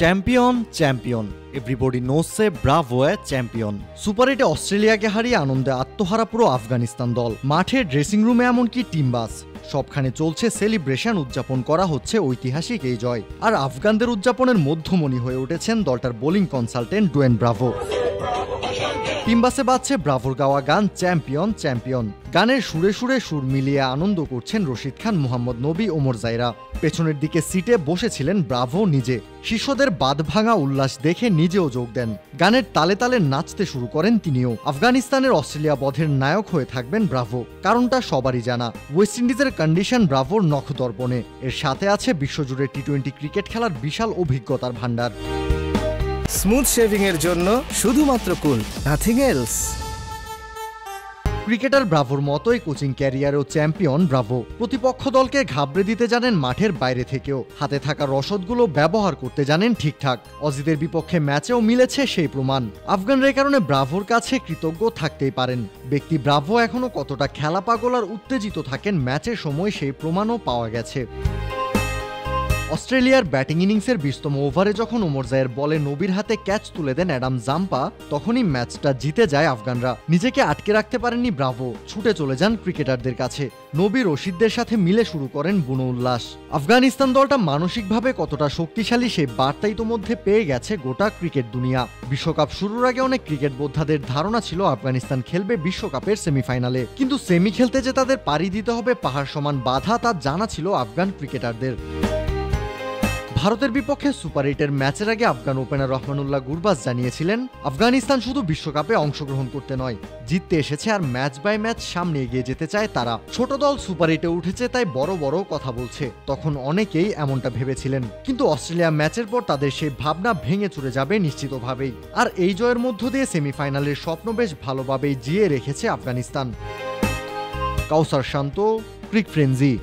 Champion champion everybody নোস এ Bravo এ champion. Super 8-এ অস্ট্রেলিয়াকে হারিয়ে আনন্দে আত্মহারা পুরো আফগানিস্তান দল। মাঠে, ড্রেসিং রুমে, এমনকি টিম বাস, সবখানে চলছে সেলিব্রেশন। উদযাপন করা হচ্ছে ঐতিহাসিক এই জয়। আর আফগানদের উদযাপনের মধ্যমণি হয়ে উঠেছেন দলটার bowling consultant Dwayne Bravo. Team বাসে বাজছে ব্রাভোর গাওয়া গান চ্যাম্পিয়ন চ্যাম্পিয়ন। গানের সুরে সুরে সুর মিলিয়ে আনন্দ করছেন রশিদ খান, মোহাম্মদ নবী, ওমর জাইরা। পেছনের দিকে সিটে বসেছিলেন ব্রাভো নিজে। শিষ্যদের বাঁধ ভাঙা উল্লাস দেখে নিজেও যোগ দেন। গানের তালে তালে নাচতে শুরু করেন তিনিও। আফগানিস্তানের অস্ট্রেলিয়া বধের নায়ক হয়ে থাকবেন ব্রাভো। কারণটা সবারই জানা, ওয়েস্ট ইন্ডিজের কন্ডিশন ব্রাভোর নখদর্পণে। এর সাথে আছে বিশ্বজুড়ে টি-20 ক্রিকেট খেলার বিশাল অভিজ্ঞতার ভান্ডার। স্মুথ শেভিং এর জন্য শুধুমাত্র কুল, নাথিং এলস। ক্রিকেটার ব্রাভোর মতোই কোচিং ক্যারিয়ারেও চ্যাম্পিয়ন ব্রাভো। প্রতিপক্ষ দলকে ঘাবড়ে দিতে জানেন মাঠের বাইরে থেকেও। হাতে থাকা রসদগুলো ব্যবহার করতে জানেন ঠিকঠাক। অজিদের বিপক্ষে ম্যাচেও মিলেছে সেই প্রমাণ। আফগানরা কারণে ব্রাভোর কাছে কৃতজ্ঞ থাকতেই পারেন। ব্যক্তি ব্রাভো এখনো কতটা খেলা পাগল আর উত্তেজিত থাকেন ম্যাচের সময় সেই প্রমাণও পাওয়া গেছে। অস্ট্রেলিয়ার ব্যাটিং ইনিংসের 20তম ওভারে যখন ওমর জাইয়ের বলে নবীর হাতে ক্যাচ তুলে দেন অ্যাডাম জাম্পা, তখনই ম্যাচটা জিতে যায় আফগানরা। নিজেকে আটকে রাখতে পারেননি ব্রাভো, ছুটে চলে যান ক্রিকেটারদের কাছে। নবী রশিদদের সাথে মিলে শুরু করেন বুনো উল্লাস। আফগানিস্তান দলটা মানসিকভাবে কতটা শক্তিশালী সেই বার্তা ইতোমধ্যে পেয়ে গেছে গোটা ক্রিকেট দুনিয়া। বিশ্বকাপ শুরুর আগে অনেক ক্রিকেট বোদ্ধাদের ধারণা ছিল আফগানিস্তান খেলবে বিশ্বকাপের সেমিফাইনালে, কিন্তু সেমি খেলতে যে তাদের পাড়ি দিতে হবে পাহাড় সমান বাধা তা জানা ছিল আফগান ক্রিকেটারদের। ভারতের বিপক্ষে সুপার 8-এর ম্যাচের আগে আফগান ওপেনার রহমানুল্লাহ গুরবাজ জানিয়েছিলেন, আফগানিস্তান শুধু বিশ্বকাপে অংশগ্রহণ করতে নয়, জিততে এসেছে আর ম্যাচ বাই ম্যাচ সামনে এগিয়ে যেতে চায় তারা। ছোট দল সুপার 8-এ উঠেছে তাই বড় বড় কথা বলছে, তখন অনেকেই এমনটা ভেবেছিলেন। কিন্তু অস্ট্রেলিয়া ম্যাচের পর তাদের সেই ভাবনা ভেঙে চুরে যাবে নিশ্চিতভাবেই। আর এই জয়ের মধ্য দিয়ে সেমিফাইনালের স্বপ্ন বেশ ভালোভাবেই জিয়ে রেখেছে আফগানিস্তান। কাউসার শান্ত, ক্রিক ফ্রেন্জি।